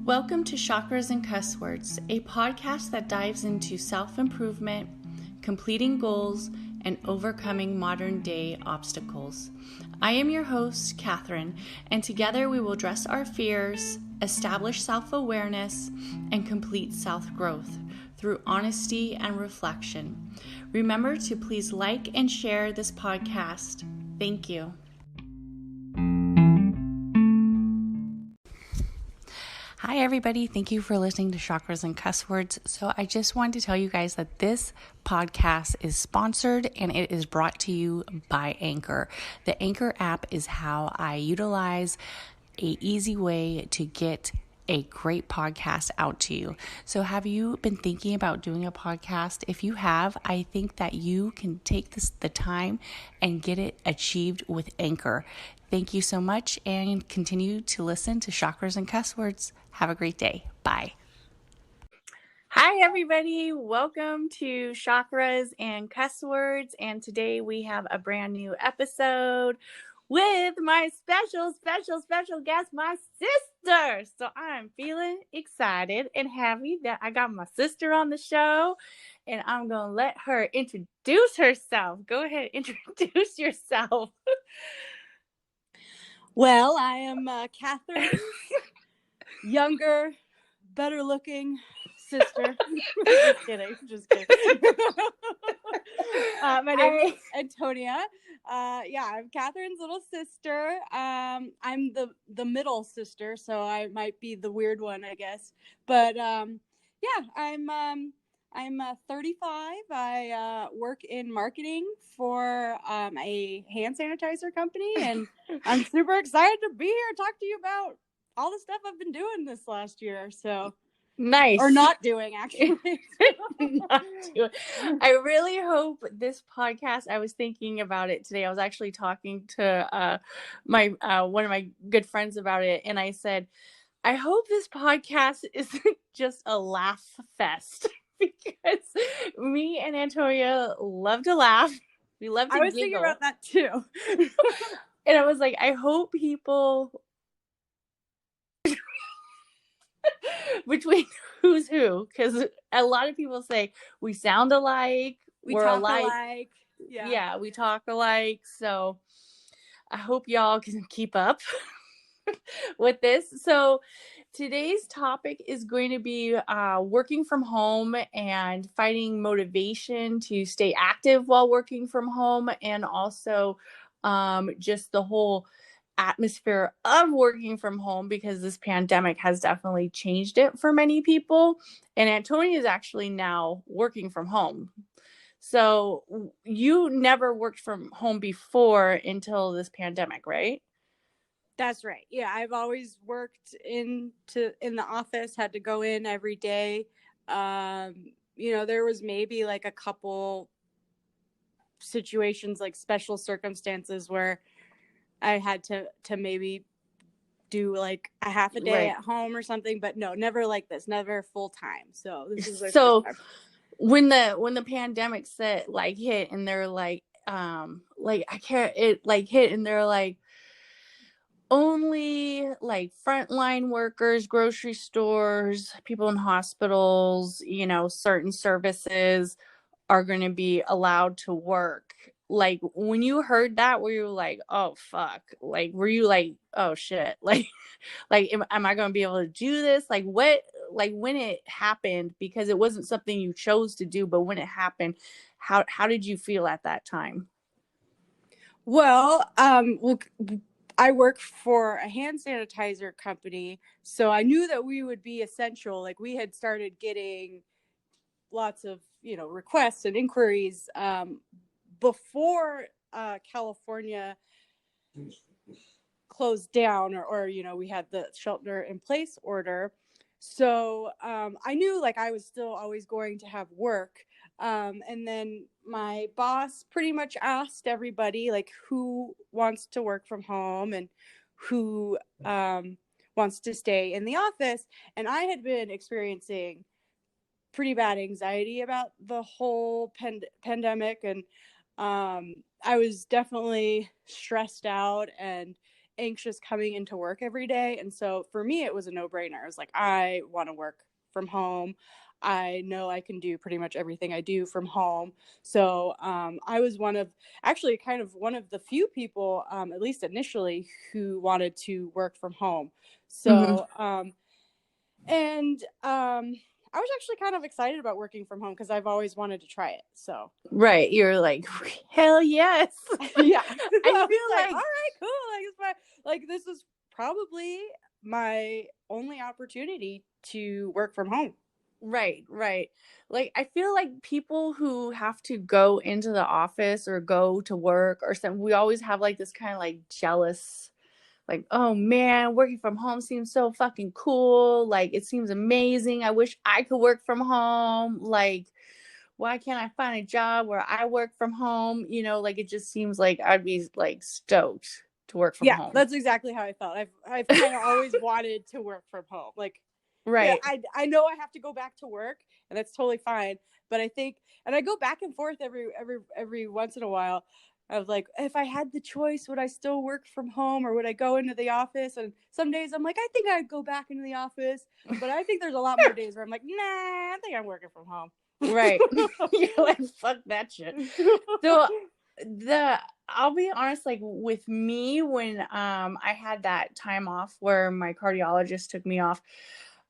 Welcome to Chakras and Cuss Words, a podcast that dives into self-improvement, completing goals, and overcoming modern-day obstacles. I am your host, Catherine, and together we will address our fears, establish self-awareness, and complete self-growth through honesty and reflection. Remember to please like and share this podcast. Thank you. Hi, everybody. Thank you for listening to Chakras and Cuss Words. So I just wanted to tell you guys that this podcast is sponsored and it is brought to you by Anchor. The Anchor app is how I utilize an easy way to get a great podcast out to you. So have you been thinking about doing a podcast? If you have, I think that you can take the time and get it achieved with Anchor. Thank you so much and continue to listen to Chakras and Cuss Words. Have a great day. Bye. Hi, everybody. Welcome to Chakras and Cuss Words. And today we have a brand new episode with my special guest, my sister. So I'm feeling excited and happy that I got my sister on the show, and I'm going to let her introduce herself. Go ahead, introduce yourself. Well, I am Catherine's younger, better looking sister. Just kidding. My name is Antonia. I'm Catherine's little sister. I'm the middle sister, so I might be the weird one, I guess. But I'm 35. I work in marketing for a hand sanitizer company, and I'm super excited to be here and talk to you about all the stuff I've been doing this last year. So nice. Or not doing, actually. Not doing. I really hope this podcast, I was thinking about it today. I was actually talking to my one of my good friends about it, and I said, I hope this podcast isn't just a laugh fest, because me and Antonia love to laugh. We love to giggle. I was thinking about that too. And I was like, I hope people between who's who, because a lot of people say we sound alike, we're talk alike. Yeah, we talk alike. So I hope y'all can keep up with this. So today's topic is going to be working from home and finding motivation to stay active while working from home, and also just the whole atmosphere of working from home, because this pandemic has definitely changed it for many people. And Antonia is actually now working from home. So you never worked from home before until this pandemic, right? That's right. Yeah, I've always worked in the office, had to go in every day. There was maybe like a couple situations, like special circumstances, where I had to maybe do like a half a day at home or something, but no, never like this, never full time. So this is first time. When the pandemic hit, and they're like hit, and they're like, only like frontline workers, grocery stores, people in hospitals, certain services are going to be allowed to work. Like, when you heard that, were you like, oh fuck? Like, were you like, oh shit? Like am I going to be able to do this? Like, what? Like, when it happened, because it wasn't something you chose to do, but when it happened, how did you feel at that time? Well, I work for a hand sanitizer company, so I knew that we would be essential. Like, we had started getting lots of, requests and inquiries before California closed down, or we had the shelter in place order. So I knew like I was still always going to have work. And then my boss pretty much asked everybody like who wants to work from home and who wants to stay in the office. And I had been experiencing pretty bad anxiety about the whole pandemic, and I was definitely stressed out, and anxious coming into work every day. And so for me, it was a no-brainer. I was like, I want to work from home. I know I can do pretty much everything I do from home. So I was actually kind of one of the few people, at least initially, who wanted to work from home. So, and I was actually kind of excited about working from home because I've always wanted to try it. So Right. You're like, hell yes. yeah, I feel like, like, all right, cool. Like it's this is probably my only opportunity to work from home. right. Like, I feel like people who have to go into the office or go to work or something, we always have like this kind of like jealous, like, oh man, working from home seems so fucking cool. Like, it seems amazing. I wish I could work from home. Like, why can't I find a job where I work from home? Like, it just seems like I'd be like stoked to work from Yeah, home. that's exactly how I felt. I've kind of always wanted to work from home. Like, yeah, Right. I know I have to go back to work, and that's totally fine. But I think, and I go back and forth every once in a while. I was like, if I had the choice, would I still work from home or would I go into the office? And some days I'm like, I think I'd go back into the office. But I think there's a lot more days where I'm like, nah, I think I'm working from home. Right. You're like, fuck that shit. So I'll be honest, like with me, when I had that time off where my cardiologist took me off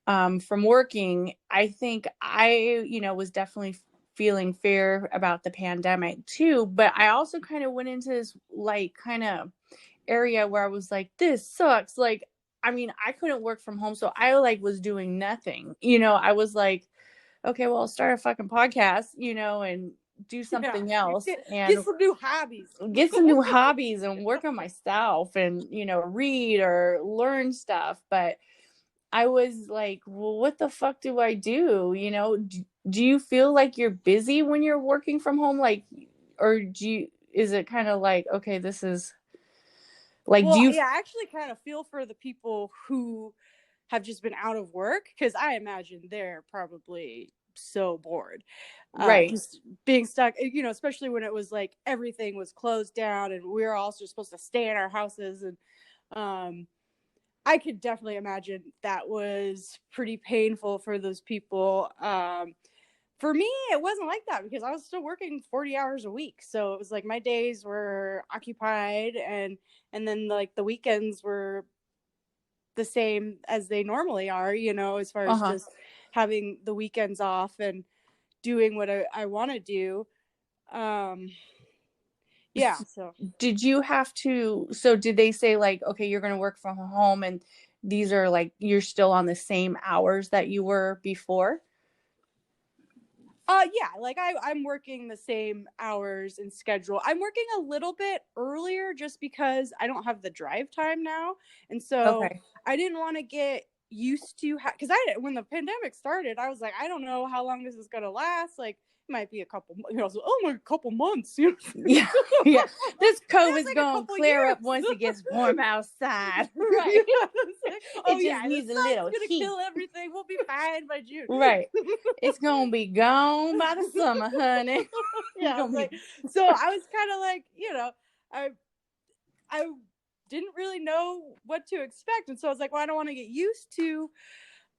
from working, I think I, was definitely feeling fear about the pandemic too. But I also kind of went into this like kind of area where I was like, this sucks. Like, I mean, I couldn't work from home, so I like was doing nothing. I was like, okay, well, I'll start a fucking podcast, and do something else Get and some new hobbies. get some new hobbies and work on myself and, read or learn stuff. But I was like, well, what the fuck do I do? Do you feel like you're busy when you're working from home? Like, or is it kind of like, okay, this is like, well, yeah, I actually kind of feel for the people who have just been out of work because I imagine they're probably so bored. Right. Just being stuck, especially when it was like everything was closed down and we were also supposed to stay in our houses. And I could definitely imagine that was pretty painful for those people. For me, it wasn't like that because I was still working 40 hours a week. So it was like my days were occupied and then like the weekends were the same as they normally are, as far as just having the weekends off and doing what I want to do. Yeah. So did you have to, so did they say like, okay, you're going to work from home and these are like, you're still on the same hours that you were before? yeah, like I'm working the same hours and schedule. I'm working a little bit earlier just because I don't have the drive time now. And so I didn't want to get used to because when the pandemic started, I was like, I don't know how long this is going to last. Like, it might be a couple, a couple months. Yeah. This COVID's like going to clear up once it gets warm outside. Right. Like, it just needs a little gonna heat. Kill everything. We'll be fine by June. Right. It's going to be gone by the summer, honey. Yeah. So I was kind of like, I didn't really know what to expect. And so I was like, well, I don't want to get used to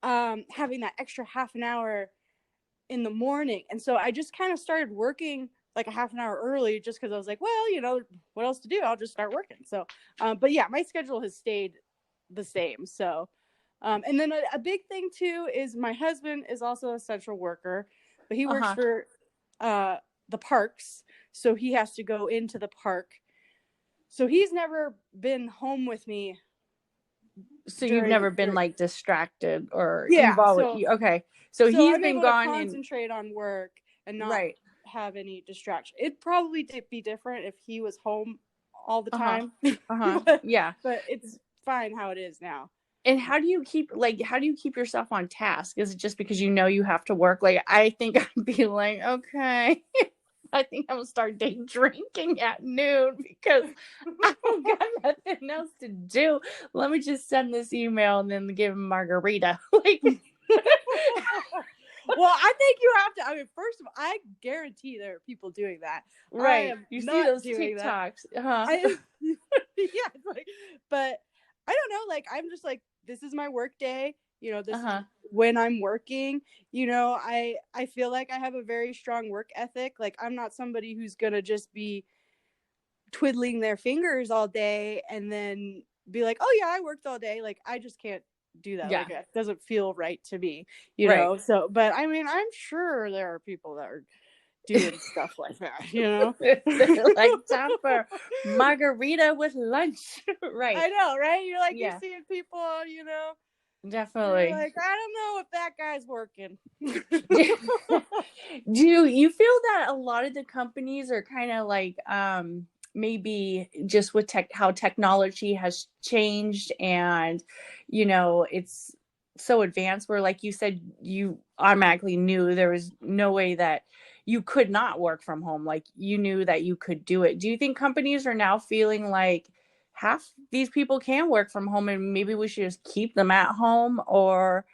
having that extra half an hour in the morning. And so I just kind of started working like a half an hour early just because I was like, well, what else to do? I'll just start working. So, but yeah, my schedule has stayed the same. So, and then a big thing too is my husband is also a essential worker, but he works for the parks. So he has to go into the park. So he's never been home with me. So you've never been like distracted or you've always, okay. So he's I'm been able gone to concentrate on work and not right. have any distraction. It'd probably be different if he was home all the time. Yeah. But it's fine how it is now. And how do you keep yourself on task? Is it just because you have to work? Like, I think I'd be like, okay, I think I'm gonna start day drinking at noon because I don't got nothing else to do. Let me just send this email and then give him margarita. Like, well, I think you have to. I mean, first of all, I guarantee there are people doing that. Right. You see those TikToks. yeah, it's like but I don't know, like, I'm just like, this is my work day, this is Uh-huh. when I'm working. I feel like I have a very strong work ethic. Like, I'm not somebody who's gonna just be twiddling their fingers all day and then be like, oh yeah, I worked all day. Like, I just can't do that. Yeah. Like, it doesn't feel right to me, Right. so, but I mean, I'm sure there are people that are doing stuff like that. They're like, time for margarita with lunch. Right. I know, right? You're like, you're Yeah, seeing people, you're definitely. like, I don't know if that guy's working. Do you feel that a lot of the companies are kind of like maybe just with how technology has changed, and it's so advanced where, like you said, you automatically knew there was no way that you could not work from home, like you knew that you could do it. Do you think companies are now feeling like half these people can work from home and maybe we should just keep them at home, or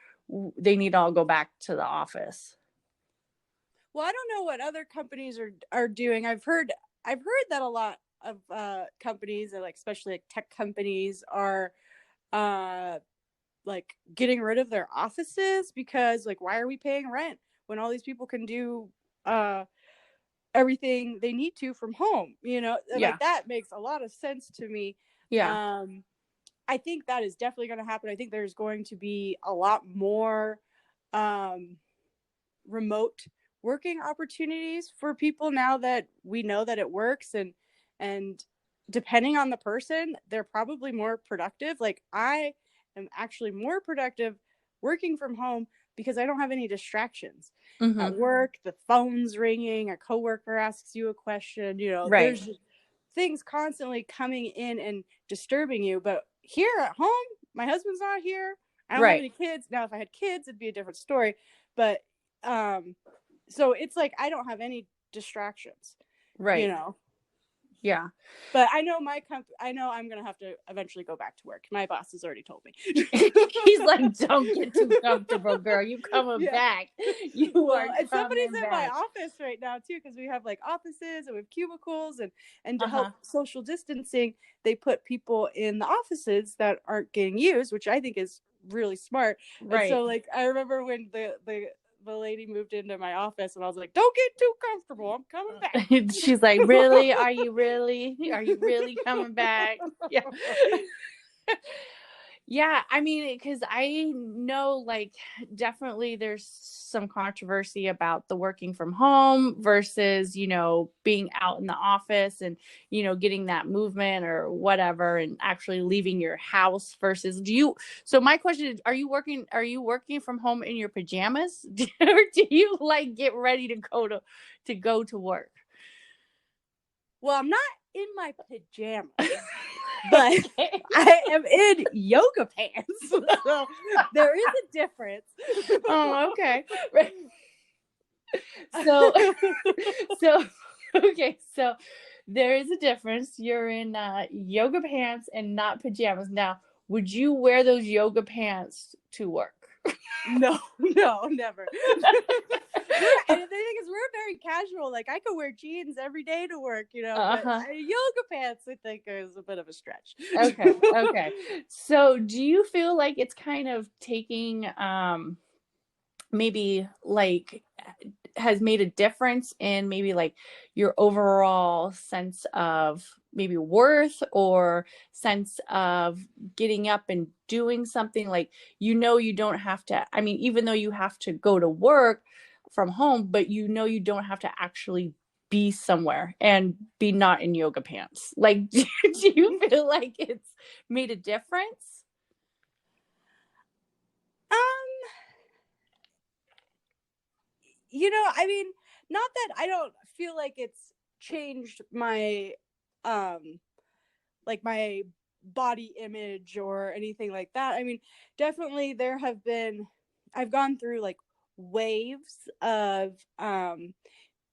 they need to all go back to the office? Well, I don't know what other companies are doing. I've heard that a lot of companies, and like especially like tech companies, are uh like getting rid of their offices, because like, why are we paying rent when all these people can do uh everything they need to from home? Yeah. Like, that makes a lot of sense to me. Yeah. um I think that is definitely going to happen. I think there's going to be a lot more um remote working opportunities for people now that we know that it works, and depending on the person, they're probably more productive. Like, I am actually more productive working from home because I don't have any distractions Mm-hmm. at work. The phone's ringing, a coworker asks you a question, Right. there's things constantly coming in and disturbing you. But here at home, my husband's not here, I don't have Right. any kids. Now if I had kids, it'd be a different story. But um so it's like, I don't have any distractions, you Right. know. Yeah. But I know I know I'm gonna have to eventually go back to work. My boss has already told me. He's like, don't get too comfortable, girl. You coming Yeah. back. You Well, are and somebody's coming in my back. office right now too, because we have like offices and we have cubicles, and to Uh-huh. help social distancing, they put people in the offices that aren't getting used, which I think is really smart. And Right. so, like, I remember when the lady moved into my office, and I was like, don't get too comfortable, I'm coming back. She's like, really? Are you really? Are you really coming back? Yeah. Yeah, I mean, because I know, like, definitely there's some controversy about the working from home versus, being out in the office and, getting that movement or whatever and actually leaving your house versus so my question is, are you working from home in your pajamas or do you like get ready to go to work? Well, I'm not in my pajamas, but Okay. I am in yoga pants. So there is a difference. Oh, okay. Right. So, so, okay. So there is a difference. You're in yoga pants and not pajamas. Now, would you wear those yoga pants to work? No, never. And the thing is, we're very casual. Like, I could wear jeans every day to work, but Uh-huh. yoga pants, I think, is a bit of a stretch. Okay. Okay. So do you feel like it's kind of taking maybe like has made a difference in maybe like your overall sense of maybe worth or sense of getting up and doing something, like you don't have to, I mean, even though you have to go to work from home, but you don't have to actually be somewhere and be not in yoga pants, like do you feel like it's made a difference? Um, I mean, not that I don't feel like it's changed my, um, like, my body image or anything like that. I mean, definitely I've gone through like waves of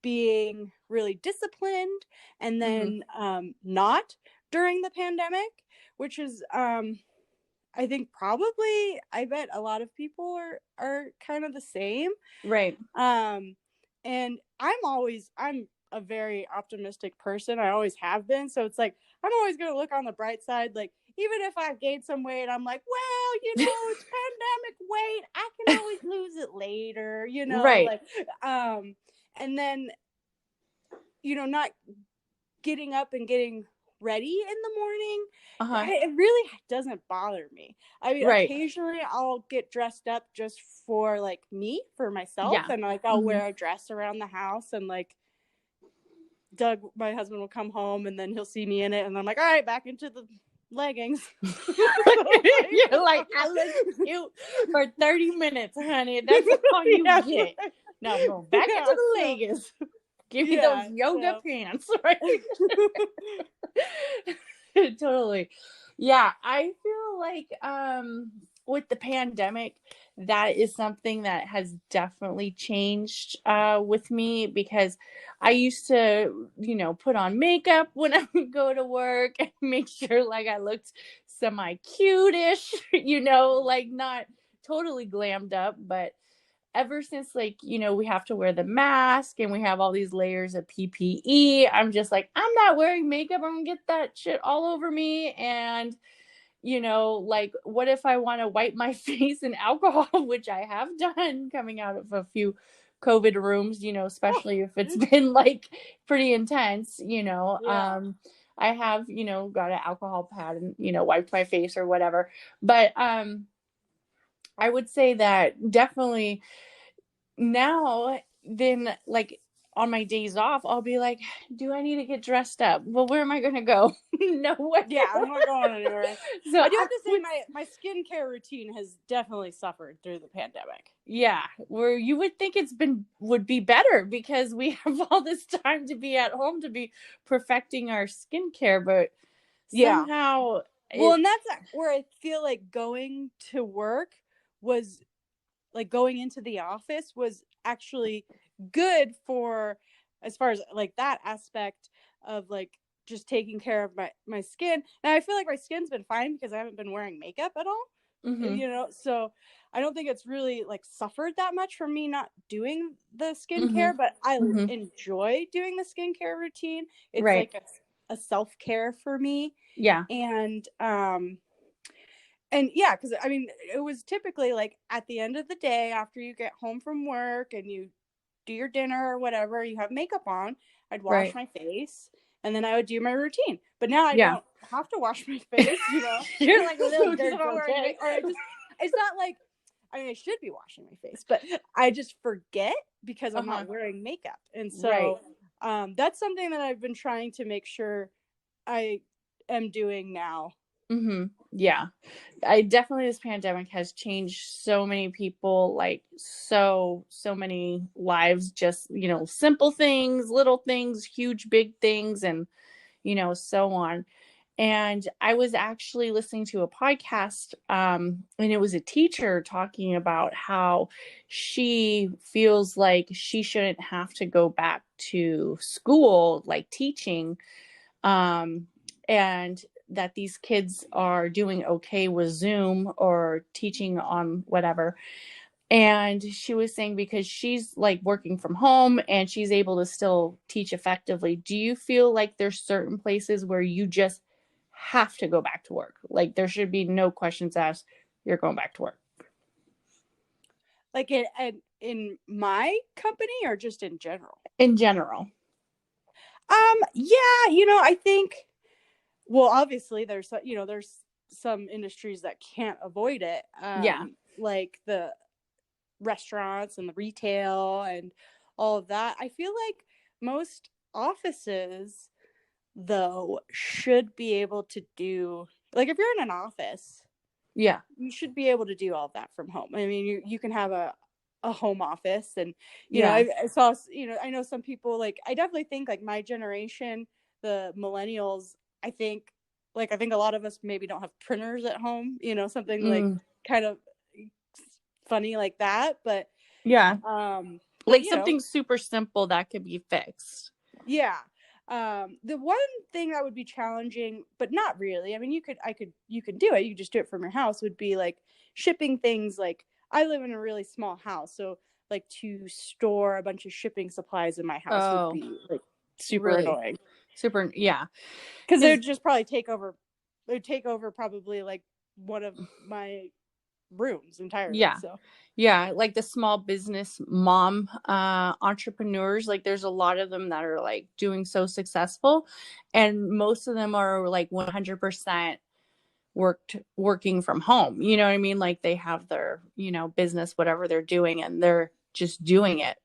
being really disciplined, and Mm-hmm. then not during the pandemic, which is I think probably, I bet a lot of people are kind of the same. Right. um and I'm a very optimistic person, I always have been, so it's like, I'm always going to look on the bright side. Like, even if I've gained some weight, I'm like, well, it's pandemic weight. I can always lose it later, Right. like, and then, not getting up and getting ready in the morning, Uh-huh. it really doesn't bother me. I mean, Right. occasionally I'll get dressed up just for like me, for myself, Yeah. and like I'll wear a dress around the house, and like Doug, my husband, will come home and then he'll see me in it, and I'm like, all right, back into the leggings. So, like, You're like, I look cute for 30 minutes, honey. That's all you get. Now I'm going back into the leggings. Give me those yoga pants, right? Totally. Yeah, I feel like with the pandemic, that is something that has definitely changed with me, because I used to, put on makeup when I would go to work and make sure like I looked semi cute-ish, like not totally glammed up, but ever since we have to wear the mask and we have all these layers of PPE, I'm just like, I'm not wearing makeup. I'm gonna get that shit all over me. And like, what if I want to wipe my face in alcohol, which I have done coming out of a few COVID rooms, especially if it's been like pretty intense, I have, got an alcohol pad and, wiped my face or whatever. But I would say that definitely now, then, like, on my days off, I'll be like, do I need to get dressed up? Well, where am I going to go? Nowhere. Yeah, I'm not going anywhere. So I do have to say my skincare routine has definitely suffered through the pandemic. Yeah, where you would think would be better because we have all this time to be at home to be perfecting our skincare, but somehow well, and that's where I feel like going to work was, like, going into the office was actually good for, as far as like that aspect of like just taking care of my skin. And I feel like my skin's been fine because I haven't been wearing makeup at all. So I don't think it's really like suffered that much from me not doing the skincare, but I enjoy doing the skincare routine. It's like a self-care for me. Yeah. And yeah, because I mean, it was typically like at the end of the day, after you get home from work and you do your dinner or whatever, you have makeup on, I'd wash my face and then I would do my routine. But now I don't have to wash my face, You're like a little girl, okay? Or it's not like, I mean, I should be washing my face, but I just forget because I'm not wearing makeup. And so that's something that I've been trying to make sure I am doing now. Yeah, this pandemic has changed so many people, like so many lives, just, simple things, little things, huge, big things, and, so on. And I was actually listening to a podcast, and it was a teacher talking about how she feels like she shouldn't have to go back to school, like teaching, and that these kids are doing okay with Zoom or teaching on whatever. And she was saying because she's like working from home and she's able to still teach effectively. Do you feel like there's certain places where you just have to go back to work? Like there should be no questions asked. You're going back to work. Like in my company or just in general? In general. Yeah, I think, well, obviously there's some industries that can't avoid it. Like the restaurants and the retail and all of that. I feel like most offices, though, should be able to do, like, if you're in an office, you should be able to do all of that from home. I mean, you can have a home office, and I saw, I know some people, like, I definitely think like my generation, the millennials, I think a lot of us maybe don't have printers at home, something like kind of funny like that, but like something super simple that could be fixed. The one thing that would be challenging, but not really, I mean, you could do it, you could just do it from your house, would be like shipping things. Like, I live in a really small house, so like to store a bunch of shipping supplies in my house would be like super annoying. super, yeah. Because they would just probably take over. They would take over probably like one of my rooms entirely. Yeah. So Yeah, like the small business mom entrepreneurs, like there's a lot of them that are like doing so successful, and most of them are like 100% working from home. You know what I mean? Like they have their, business, whatever they're doing, and they're just doing it.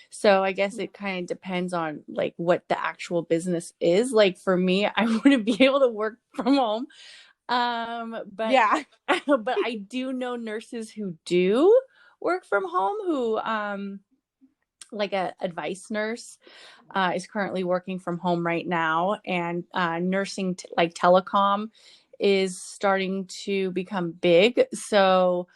So I guess it kind of depends on like what the actual business is. Like for me, I wouldn't be able to work from home. But yeah, but I do know nurses who do work from home who like a advice nurse is currently working from home right now, and nursing like telecom is starting to become big. So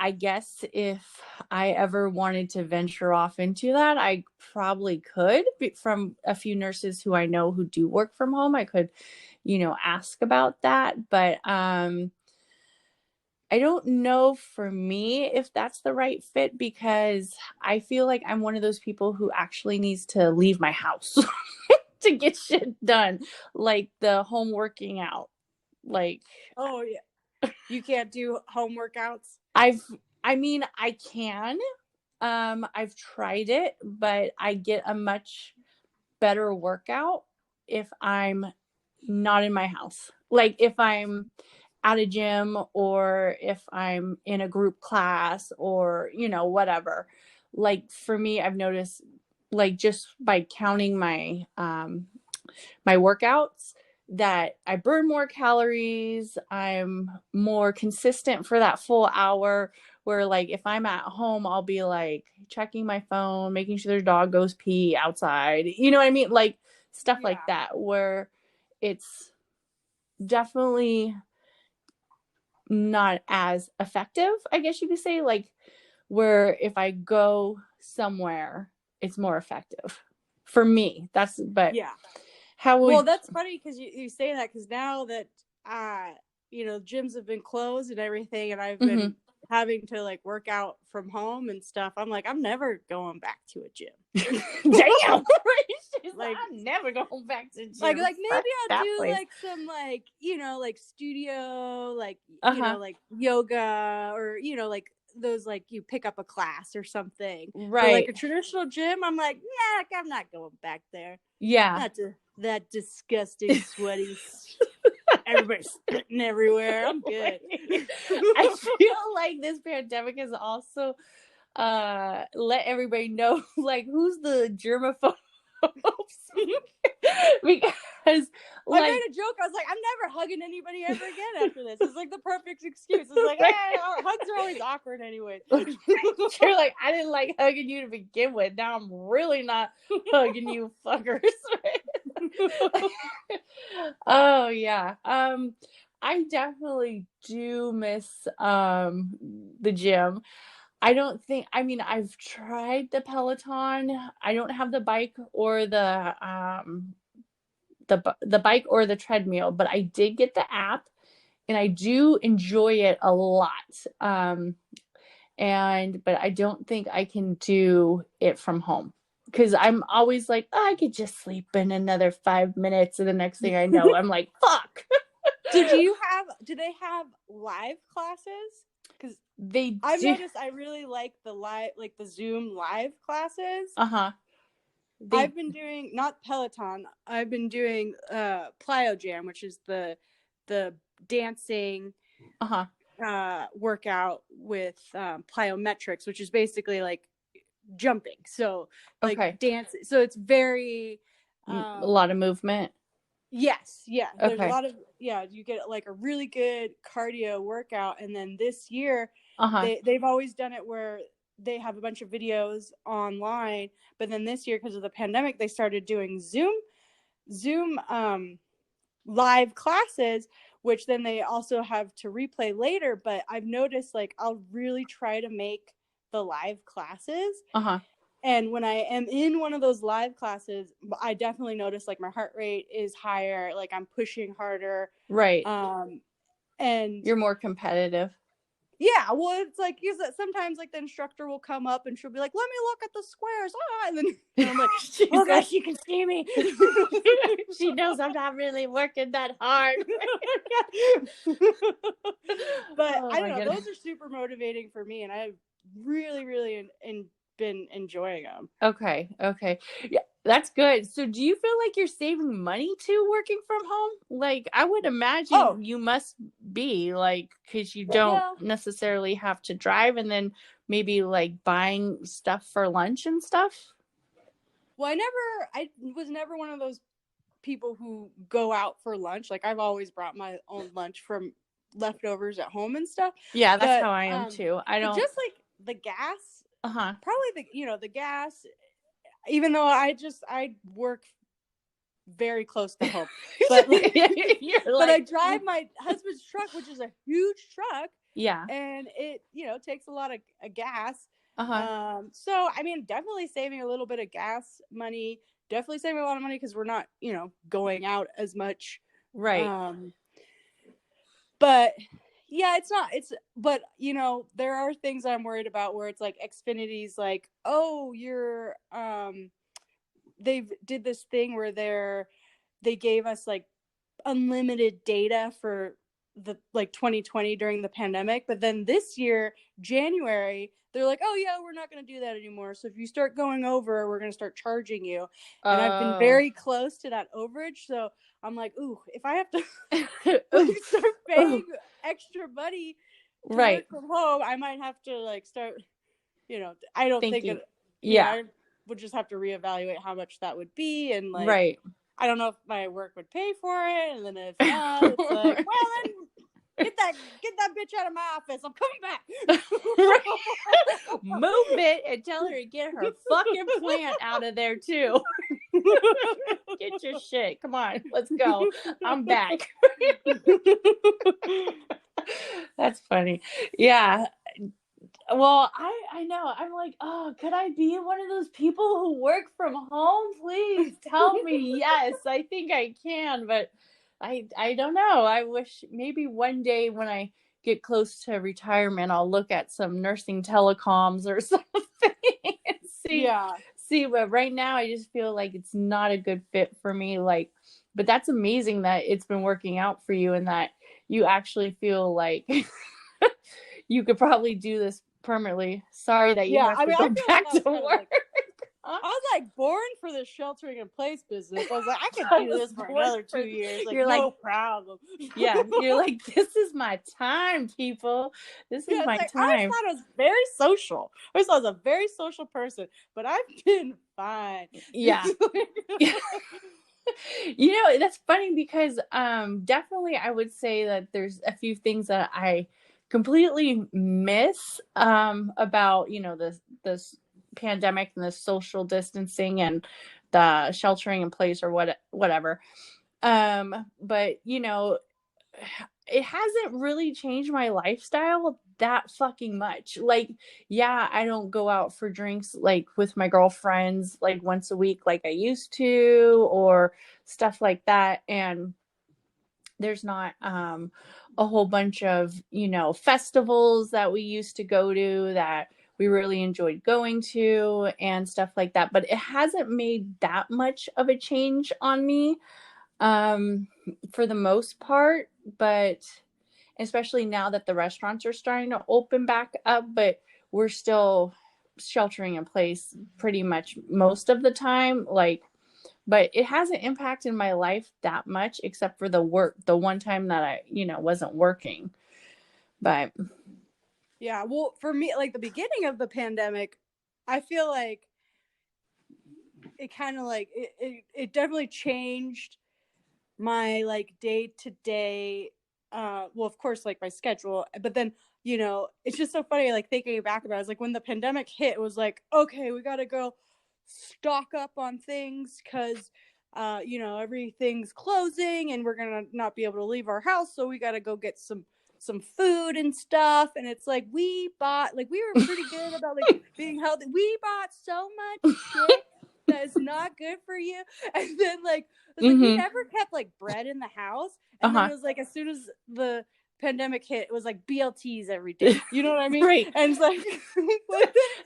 I guess if I ever wanted to venture off into that, I probably could. From a few nurses who I know who do work from home, I could, ask about that. But I don't know for me if that's the right fit, because I feel like I'm one of those people who actually needs to leave my house to get shit done, like the home working out. Like, oh yeah, you can't do home workouts. I mean, I can. I've tried it, but I get a much better workout if I'm not in my house. Like if I'm at a gym, or if I'm in a group class, or, whatever. Like for me, I've noticed, like just by counting my workouts, that I burn more calories, I'm more consistent for that full hour. Where like if I'm at home, I'll be like checking my phone, making sure their dog goes pee outside. You know what I mean? Like stuff like Yeah. that, where it's definitely not as effective, I guess you could say. Like where if I go somewhere, it's more effective for me. But Yeah. how Well, would that's funny because you say that, because now that gyms have been closed and everything, and I've Mhm. been having to like work out from home and stuff, I'm like, I'm never going back to a gym. Damn. She's like, Like, I'm never going back to like gym. maybe Fuck I'll that do place. like some like like studio, like Uh-huh. like yoga, or like those, like you pick up a class or something. But like Right. a traditional gym, I'm like, nah, I'm not going back there. Yeah. Not to that disgusting, sweaty, everybody's spitting everywhere. I'm good. I feel like this pandemic has also let everybody know like who's the germaphobe. Because I like made a joke. I was like, I'm never hugging anybody ever again after this. It's like the perfect excuse. It's like, right? hugs are always awkward anyway. You're like, I didn't like hugging you to begin with. Now I'm really not hugging you fuckers. Oh yeah. I definitely do miss the gym. I mean, I've tried the Peloton. I don't have the bike or the bike or the treadmill, but I did get the app, and I do enjoy it a lot. But I don't think I can do it from home, because I'm always like, oh, I could just sleep in another 5 minutes, and the next thing I know, I'm like, fuck. So do they have live classes? Because They I've do. noticed I really like the Zoom live classes. Uh-huh. I've They been doing, not Peloton, I've been doing Plyo Jam, which is the dancing uh-huh. workout with plyometrics, which is basically like jumping. So like Okay. dance. So it's very A lot of movement. yes, yeah. There's a Okay. lot of you get like a really good cardio workout. And then this year Uh-huh. they've always done it where they have a bunch of videos online, but then this year, because of the pandemic, they started doing Zoom live classes, which then they also have to replay later. But I've noticed, like, I'll really try to make the live classes, Uh-huh. and when I am in one of those live classes, I definitely notice like my heart rate is higher, like I'm pushing harder. Right. And You're more competitive. Yeah, well, it's like sometimes like the instructor will come up and she'll be like, "Let me look at the squares." And then I'm like, "Oh gosh, she can see me." She knows I'm not really working that hard. But Oh I don't my know; goodness. those are super motivating for me, and I've really, really been enjoying them. Okay. Yeah, that's good. So do you feel like you're saving money too working from home? Like, I would Oh, imagine you must be, like, because you don't well, necessarily have to drive, and then maybe like buying stuff for lunch and stuff. I was never one of those people who go out for lunch. Like I've always brought my own lunch from leftovers at home and stuff. Yeah, that's But how I am too. I but don't. just like the gas, Uh-huh. probably the gas. Even though I work very close to home, but You're but I like, drive my husband's truck, which is a huge truck, yeah. and it takes a lot of gas. Uh-huh. So I mean, definitely saving a little bit of gas money. Definitely saving a lot of money because we're not going out as much. Right. But yeah, but there are things I'm worried about where it's like Xfinity's like, oh, you're they've did this thing where they gave us like unlimited data for the like 2020 during the pandemic, but then this year, January, they're like, oh yeah, we're not going to do that anymore, so if you start going over, we're going to start charging you. And I've been Oh. very close to that overage, so I'm like, ooh, if I have to like start paying extra money to Right. work from home, I might have to like start I don't think Thinking. it Yeah. I would just have to reevaluate how much that would be, and like Right. I don't know if my work would pay for it, and then if not, it's like, well, then get that bitch out of my office. I'm coming back. Move it and tell her to get her fucking plant out of there too. Get your shit. Come on, let's go. I'm back. That's funny. Yeah. Well, I know. I'm like, oh, could I be one of those people who work from home? Please tell me yes. I think I can, but I don't know. I wish maybe one day when I get close to retirement, I'll look at some nursing telecoms or something and Yeah. see. But right now, I just feel like it's not a good fit for me. Like, but that's amazing that it's been working out for you and that you actually feel like you could probably do this permanently. Sorry that you Yeah. have I to mean, I go feel like back I to was kind of work. like, I was like born for the sheltering in place business. I was like, I could I do was this for born another for- 2 years. Like, You're like, no problem. yeah, you're like, this is my time, people. This is Yeah, it's my like I always time. thought I was very social. I always thought I was a very social person, but I've been fine. Yeah. You know, that's funny because definitely I would say that there's a few things that I completely miss about, this pandemic and the social distancing and the sheltering in place or whatever. But it hasn't really changed my lifestyle that fucking much. Like, yeah, I don't go out for drinks like with my girlfriends like once a week like I used to or stuff like that. And there's not a whole bunch of, festivals that we used to go to that we really enjoyed going to and stuff like that. But it hasn't made that much of a change on me for the most part, but especially now that the restaurants are starting to open back up, but we're still sheltering in place pretty much most of the time. Like, but it hasn't impacted my life that much except for the one time that I, wasn't working. But Yeah, well, for me, like the beginning of the pandemic, I feel like it kind of like it definitely changed my like day to day. Well, of course, like my schedule, but then it's just so funny. Like thinking back about it, it's like when the pandemic hit, it was like, okay, we got to go stock up on things because everything's closing and we're gonna not be able to leave our house, so we got to go get some food and stuff. And it's like we were pretty good about like being healthy. We bought so much shit that is not good for you. And then like it's like we never kept like bread in the house. And then uh-huh. it was like as soon as the pandemic hit, it was like BLTs every day. You know what I mean? Right. And it's like,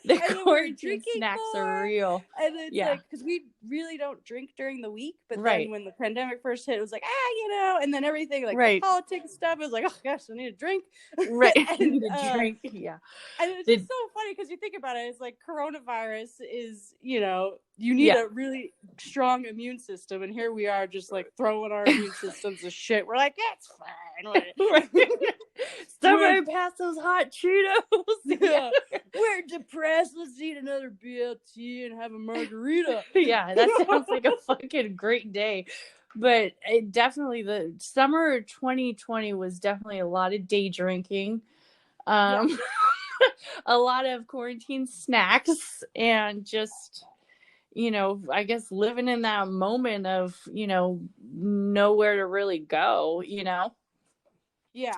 The and then we were quarantine drinking snacks more, are real. and it's Yeah. like, because we really don't drink during the week, but Right. then when the pandemic first hit, it was like, you know, and then everything, like the Right. politics stuff, it was like, oh gosh, I need a drink. Right. And, Need a drink. Yeah. and it's just so funny because you think about it, it's like coronavirus is, you know, you need a really strong immune system, and here we are just like throwing our immune systems to shit. We're like, that's fine. Somebody pass those hot Cheetos. Yeah. We're depressed. Let's eat another BLT and have a margarita. Yeah, that sounds like a fucking great day. But it definitely, the summer of 2020 was definitely a lot of day drinking. A lot of quarantine snacks, and just, you know, I guess living in that moment of, you know, nowhere to really go, you know? Yeah.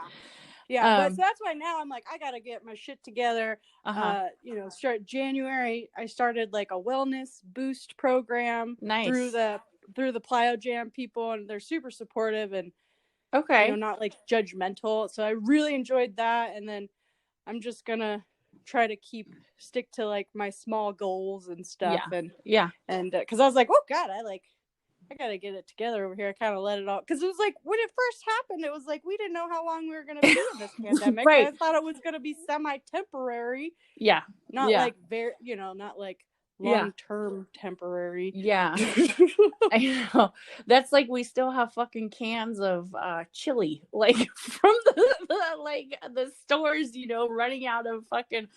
Yeah. But so that's why now I'm like, I got to get my shit together. You know, start January. I started like a wellness boost program through the Plyo Jam people, and they're super supportive and, you know, not like judgmental. So I really enjoyed that. And then I'm just going to try to stick to like my small goals and stuff. And because I was like, oh God, I got to get it together over here. I kind of let it all, because it was like, when it first happened, it was like, we didn't know how long we were going to be in this pandemic. Right. I thought it was going to be semi-temporary. Yeah. Not like very, you know, not like long-term temporary. Yeah. I know. That's like, we still have fucking cans of chili, like from the stores, you know, running out of fucking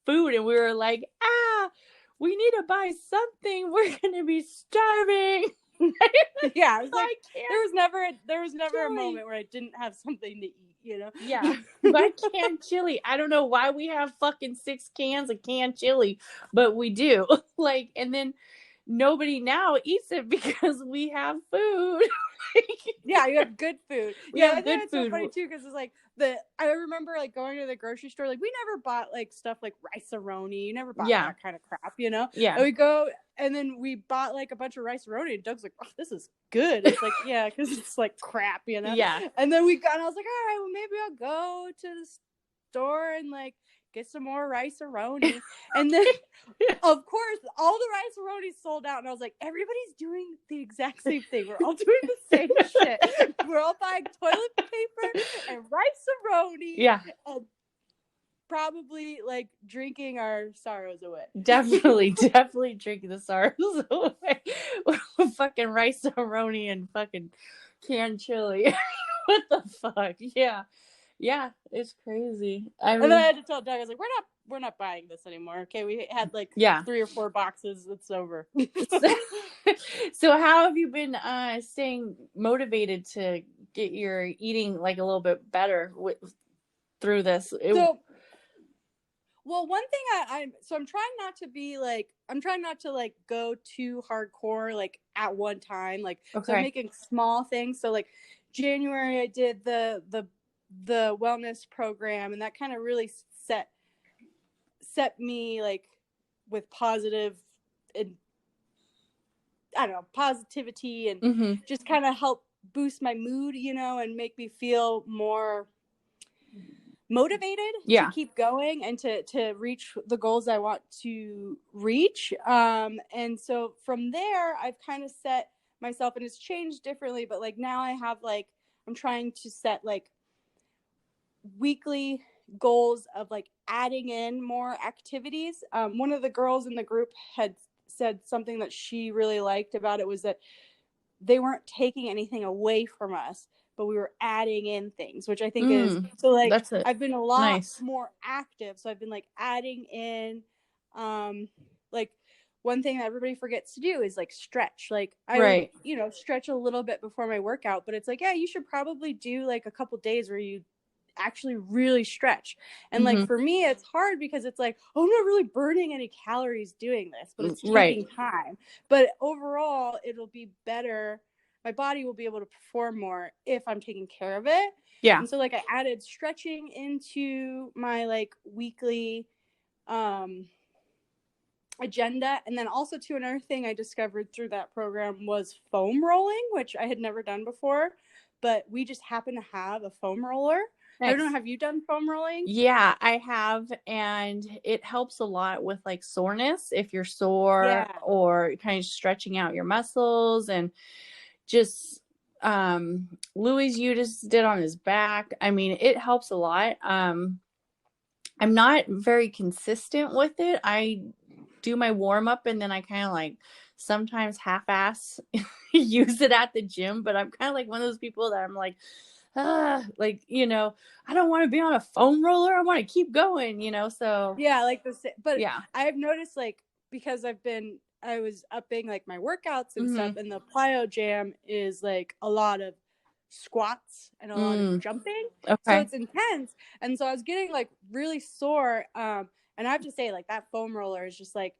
food, and we were like, we need to buy something. We're going to be starving. Yeah, it was like, there was never a moment where I didn't have something to eat, you know? Yeah. Buy canned chili. I don't know why we have fucking 6 cans of canned chili, but we do. Like, and then nobody now eats it because we have food. Yeah, you have good food. We have good food. So funny too, because it's like I remember like going to the grocery store, like we never bought like stuff like rice-a-roni. You never bought that kind of crap, you know? Yeah. And we go, and then we bought like a bunch of rice-a-roni, and Doug's like, oh, this is good. It's like, yeah, because it's like crap, you know? Yeah. And then and I was like, all right, well, maybe I'll go to the store and like get some more rice-a-roni. And then of course all the rice-a-roni sold out, and I was like, everybody's doing the exact same thing. We're all doing the same shit. We're all buying toilet paper and rice-a-roni. Yeah. And probably like drinking our sorrows away. Definitely drinking the sorrows away. Fucking rice-a-roni and fucking canned chili. What the fuck? Yeah, it's crazy. And then I had to tell Doug, I was like, we're not buying this anymore. Okay, we had like 3 or 4 boxes. It's over. So how have you been staying motivated to get your eating like a little bit better through this? Well, one thing I'm trying not to like go too hardcore like at one time. Like, so I'm making small things. So like January I did the wellness program, and that kind of really set me like with positive and I don't know, positivity, and just kind of help boost my mood, you know, and make me feel more motivated to keep going and to reach the goals I want to reach. And so from there, I've kind of set myself, and it's changed differently, but like now I have like, I'm trying to set like weekly goals of like adding in more activities. One of the girls in the group had said something that she really liked about it was that they weren't taking anything away from us, but we were adding in things, which I think is so like I've been a lot more active. So I've been like adding in like one thing that everybody forgets to do is like stretch. Like I would, you know, stretch a little bit before my workout, but it's like, yeah, you should probably do like a couple days where you actually really stretch. And like for me it's hard because it's like, oh, I'm not really burning any calories doing this, but it's taking time. But overall it'll be better. My body will be able to perform more if I'm taking care of it. Yeah. And so like I added stretching into my like weekly agenda. And then also too, another thing I discovered through that program was foam rolling, which I had never done before, but we just happen to have a foam roller. I don't know, Nice. have you done foam rolling? Yeah, I have, and it helps a lot with like soreness if you're sore, Yeah. or kind of stretching out your muscles, and just Louis you just did on his back. I mean, it helps a lot. I'm not very consistent with it. I do my warm up and then I kind of like sometimes half ass use it at the gym, but I'm kind of like one of those people that I'm like, like, I don't want to be on a foam roller. I want to keep going, so Yeah, like but yeah. I've noticed, like, because I was upping like my workouts and stuff, Mm-hmm. and the plyo jam is like a lot of squats and a lot of Mm, jumping. So okay. it's intense. And so I was getting like really sore. And I have to say, like, that foam roller is just like,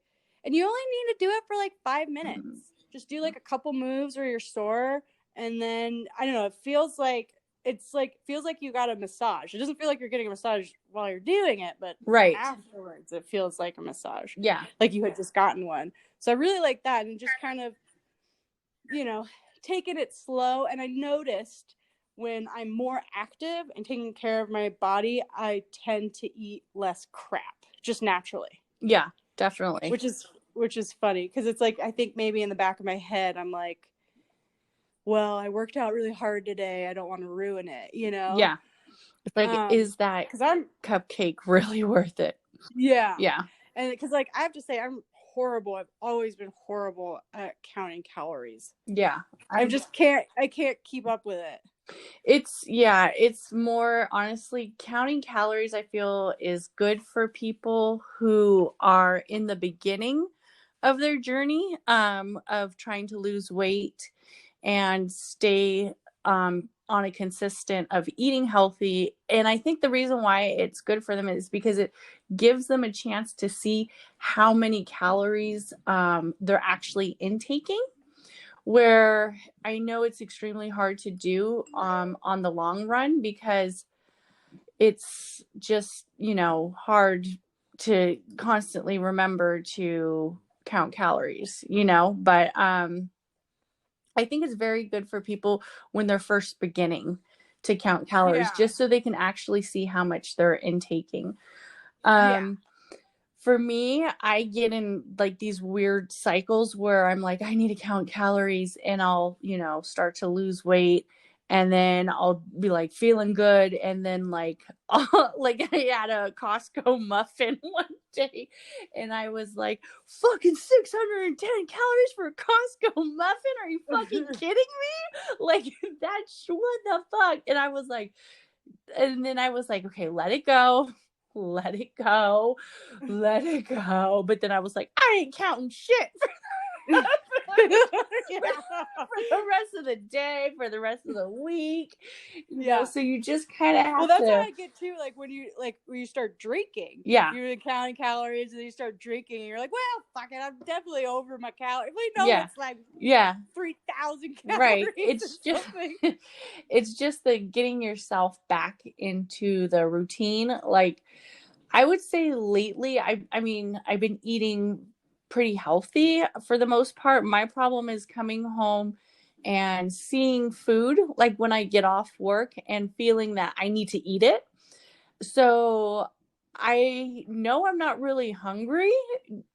and you only need to do it for like 5 minutes. Just do like a couple moves where you're sore. And then I don't know, it feels like you got a massage. It doesn't feel like you're getting a massage while you're doing it, but Right. afterwards it feels like a massage, Yeah. like you had just gotten one. So I really like that, and just kind of, you know, taking it slow. And I noticed when I'm more active and taking care of my body, I tend to eat less crap just naturally, Yeah, definitely. which is funny, because it's like, I think maybe in the back of my head I'm like, well, I worked out really hard today, I don't want to ruin it, you know. Yeah. It's like, is that Because I'm cupcake really worth it? Yeah. Yeah. And because, like, I have to say, I'm horrible. I've always been horrible at counting calories. Yeah. I can't keep up with it. It's more honestly counting calories, I feel, is good for people who are in the beginning of their journey of trying to lose weight and stay on a consistent of eating healthy. And I think the reason why it's good for them is because it gives them a chance to see how many calories they're actually intaking, where I know it's extremely hard to do on the long run, because it's just, hard to constantly remember to count calories, but I think it's very good for people when they're first beginning to count calories, Yeah. just so they can actually see how much they're intaking. Yeah. Um, for me, I get in like these weird cycles where I'm like, I need to count calories, and I'll, start to lose weight, and then I'll be like feeling good. And then like, like I had a Costco muffin one day and I was like, fucking 610 calories for a Costco muffin. Are you fucking kidding me? Like that's what the fuck? And I was like, and then I was like, okay, let it go. Let it go. Let it go. But then I was like, I ain't counting shit Yeah. for the rest of the day, for the rest of the week. Yeah. So you just kind of Well, have that's how to, I get too. Like, when you start drinking, yeah, you're counting calories, and then you start drinking, and you're like, well, fuck it, I'm definitely over my calories. We know yeah, it's like yeah, 3,000 right. calories or something. It's just the getting yourself back into the routine. Like, I would say lately, I mean, I've been eating pretty healthy for the most part. My problem is coming home and seeing food, like when I get off work and feeling that I need to eat it. So I know I'm not really hungry.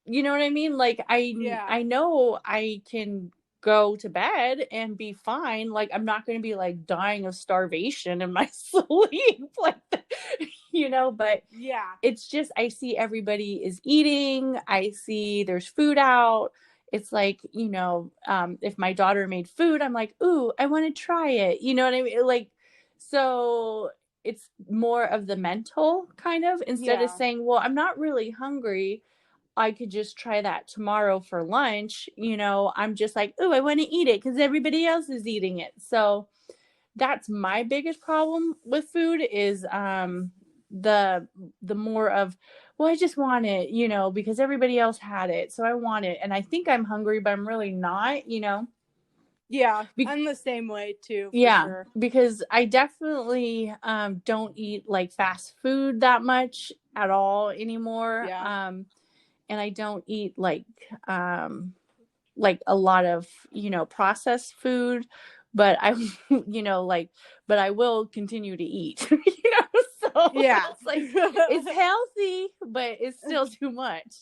You know what I mean? Like Yeah. I know I can go to bed and be fine. Like I'm not going to be like dying of starvation in my sleep like but Yeah. it's just I see everybody is eating. I see there's food out. It's like, if my daughter made food, I'm like, ooh, I want to try it. You know what I mean? Like, so it's more of the mental kind of, instead of Yeah. saying, well, I'm not really hungry, I could just try that tomorrow for lunch. I'm just like, ooh, I want to eat it because everybody else is eating it. So that's my biggest problem with food is the more of, well, I just want it, because everybody else had it, so I want it, and I think I'm hungry but I'm really not. Yeah. Be- I'm the same way too, for yeah, sure. because I definitely don't eat like fast food that much at all anymore. Yeah. And I don't eat like a lot of processed food, but I like but I will continue to eat. So Yeah. it's like, it's healthy, but it's still too much,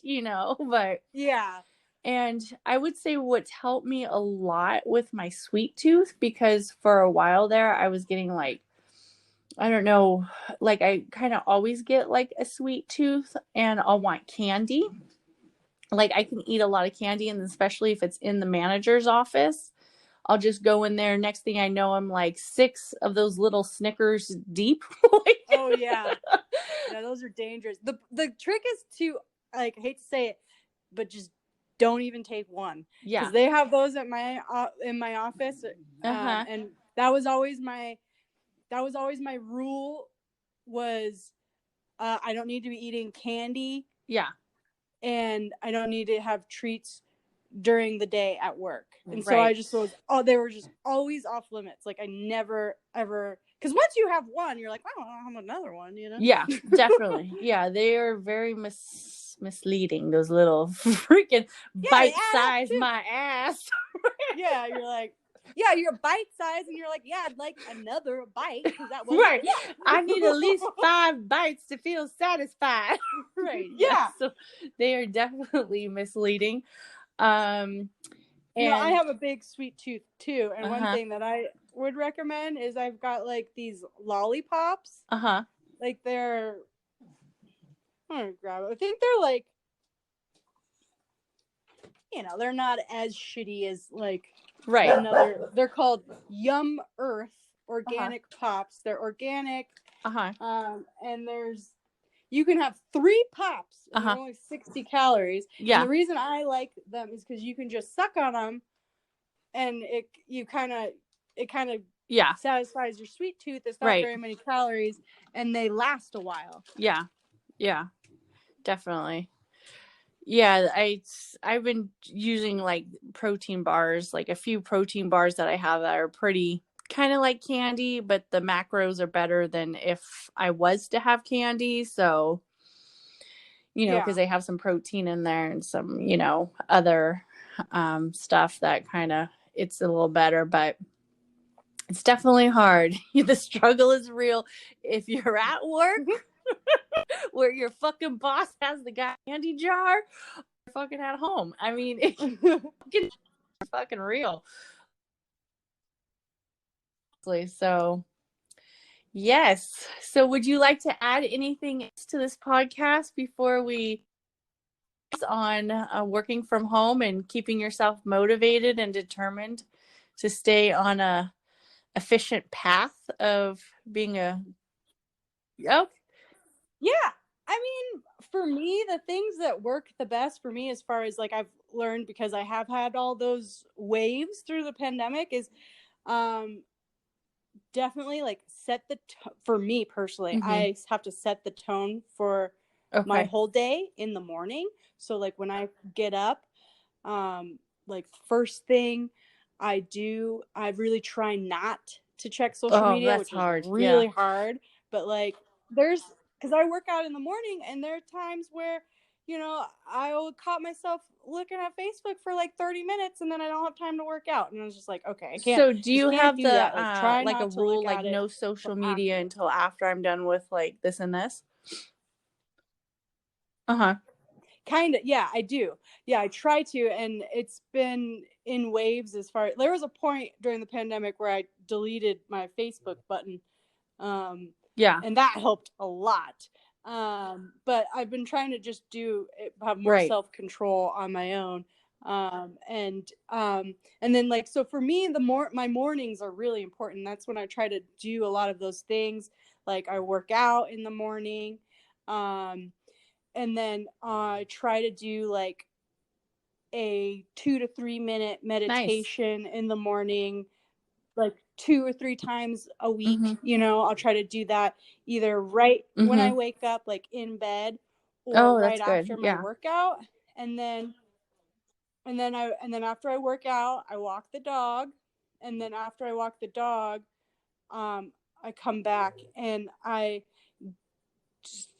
but Yeah. and I would say what's helped me a lot with my sweet tooth, because for a while there I was getting like, I don't know, like I kind of always get like a sweet tooth and I'll want candy. Like I can eat a lot of candy, and especially if it's in the manager's office, I'll just go in there. Next thing I know, I'm like 6 of those little Snickers deep. Oh yeah. Yeah, those are dangerous. The trick is to, like, I hate to say it, but just don't even take one. Yeah. Because they have those at my in my office, and that was always my rule was, I don't need to be eating candy. Yeah. And I don't need to have treats during the day at work. And so Right. I just was, they were just always off limits. Like I never ever, because once you have one, you're like, oh, I'll have another one, Yeah, definitely. Yeah, they are very misleading, those little freaking bite-sized my ass. Yeah, you're like, yeah, you're bite-sized, and you're like, yeah, I'd like another bite, because that was right. I need at least 5 bites to feel satisfied. Right. Yeah. So they are definitely misleading. And I have a big sweet tooth too, and one thing that I would recommend is I've got like these lollipops. Like they're, I'm gonna grab it. I think they're like, they're not as shitty as like they're called Yum Earth organic pops. They're organic. And you can have 3 pops, and they're only 60 calories. Yeah. And the reason I like them is because you can just suck on them, and it kind of satisfies your sweet tooth. It's not very many calories, and they last a while. Yeah. Yeah. Definitely. Yeah, I've been using like protein bars, like a few protein bars that I have that are pretty kind of like candy, but the macros are better than if I was to have candy. So, because they have some protein in there and some, other stuff that kind of, it's a little better, but it's definitely hard. The struggle is real. If you're at work where your fucking boss has the candy jar, or fucking at home. I mean, it's fucking real. So, yes. So, would you like to add anything else to this podcast before we on working from home and keeping yourself motivated and determined to stay on a efficient path of being a Yeah, I mean, for me, the things that work the best for me, as far as like I've learned, because I have had all those waves through the pandemic, is definitely like set the for me personally, I have to set the tone for my whole day in the morning. So like when I get up, like first thing I do, I really try not to check social media, which is really hard. But like because I work out in the morning, and there are times where I caught myself looking at Facebook for like 30 minutes, and then I don't have time to work out, and I was just like, okay, I can't. So do you have that. Like, try like not a to rule, look like at it no social media until after I'm done with like this and this? Kind of, yeah, I do. Yeah, I try to, and it's been in waves. There was a point during the pandemic where I deleted my Facebook button, and that helped a lot. But I've been trying to just have more self-control on my own. And then like, so for me, my mornings are really important. That's when I try to do a lot of those things. Like I work out in the morning, and then try to do like a 2 to 3 minute meditation in the morning, like 2 or 3 times a week. I'll try to do that either when I wake up, like in bed, or right after my workout. And then after I work out, I walk the dog. And then after I walk the dog, I come back, and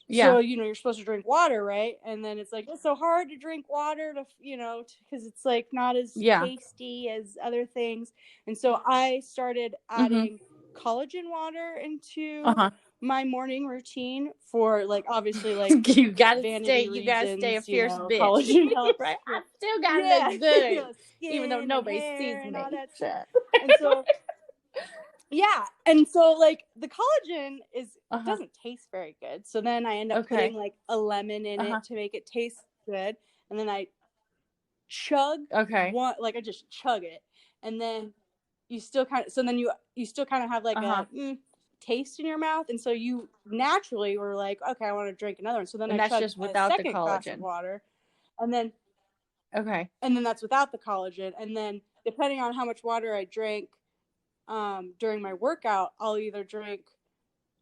so you're supposed to drink water, right? And then it's like, it's so hard to drink water because it's like not as tasty as other things. And so I started adding collagen water into Uh-huh. my morning routine for like obviously like You gotta vanity stay a reasons, fierce bitch. collagen helps right? I with, still gotta look good. Even though skin and nobody sees hair and all me. that stuff. And so and so like the collagen doesn't taste very good. So then I end up putting like a lemon in it to make it taste good. And then I chug one, like I just chug it. And then you still kind of, so then you still kind of have like a taste in your mouth. And so you naturally were like, okay, I want to drink another one. So then I that's chug just a without the second glass of collagen. water. And then and then that's without the collagen. And then depending on how much water I drink during my workout, I'll either drink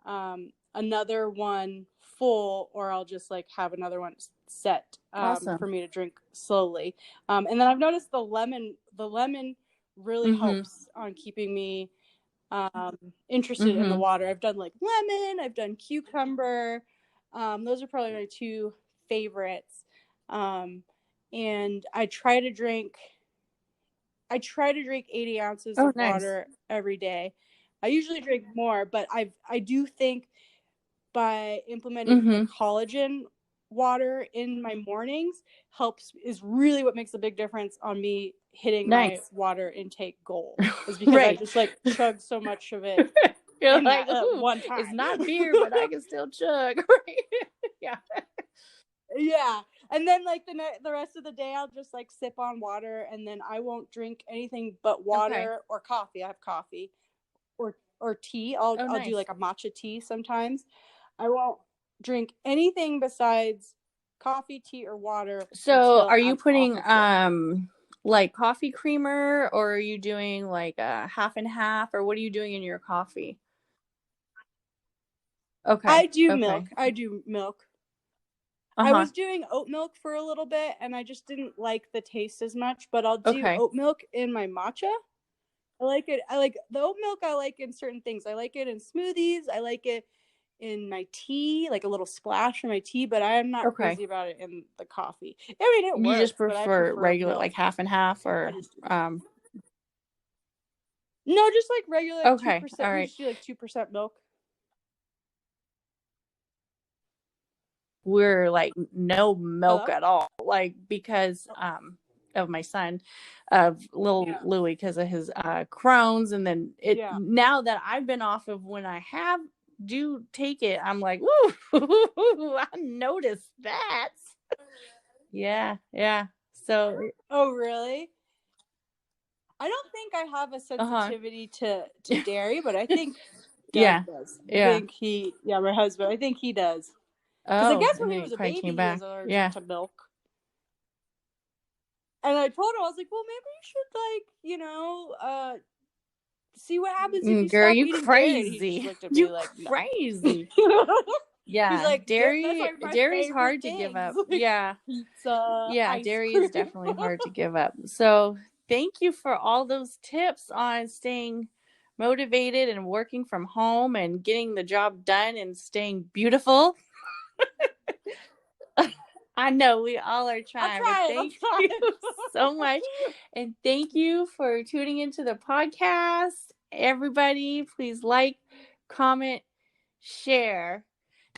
another one full, or I'll just like have another one set for me to drink slowly. And then I've noticed the lemon really helps on keeping me interested in the water. I've done like lemon, I've done cucumber. Those are probably my two favorites. And I try to drink 80 ounces of water every day. I usually drink more, but I do think by implementing the collagen water in my mornings is really what makes a big difference on me hitting my water intake goal. Is because I just like chug so much of it. You're like, one time. It's not beer, but I can still chug. Yeah. And then like the rest of the day I'll just like sip on water, and then I won't drink anything but water or coffee. I have coffee or tea. I'll do like a matcha tea sometimes. I won't drink anything besides coffee, tea, or water. So are you putting like coffee creamer, or are you doing like a half and half, or what are you doing in your coffee? I do milk. I was doing oat milk for a little bit, and I just didn't like the taste as much, but I'll do oat milk in my matcha. I like it. I like the oat milk. I like in certain things. I like it in smoothies. I like it in my tea, like a little splash in my tea, but I am not crazy about it in the coffee. I mean, it works. You just but I prefer regular milk. like half and half, or no, just like regular 2%. All right. We just do like 2% milk. We're like no milk at all, like because of my son, of little Louis, because of his Crohn's. And then now that I've been off of, when I do take it, I'm like, woo, I noticed that. Yeah. So oh really? I don't think I have a sensitivity to dairy, but I think Doug does. I think my husband, I think he does. Because I guess when he was a baby, he was allergic to milk. And I told him, I was like, well, maybe you should like, see what happens if you stop eating dairy. And he just looked at me like, no. Crazy. Yeah, he's like, dairy's hard to give up. Pizza, dairy is definitely hard to give up. So thank you for all those tips on staying motivated and working from home and getting the job done and staying beautiful. I know we all are trying. Thank you so much. And thank you for tuning into the podcast. Everybody, please like, comment, share.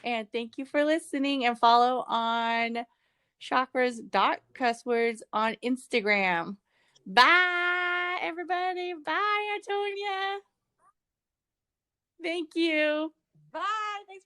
And thank you for listening, and follow on Chakras.Cusswords on Instagram. Bye, everybody. Bye, Antonia. Thank you. Bye. Thanks for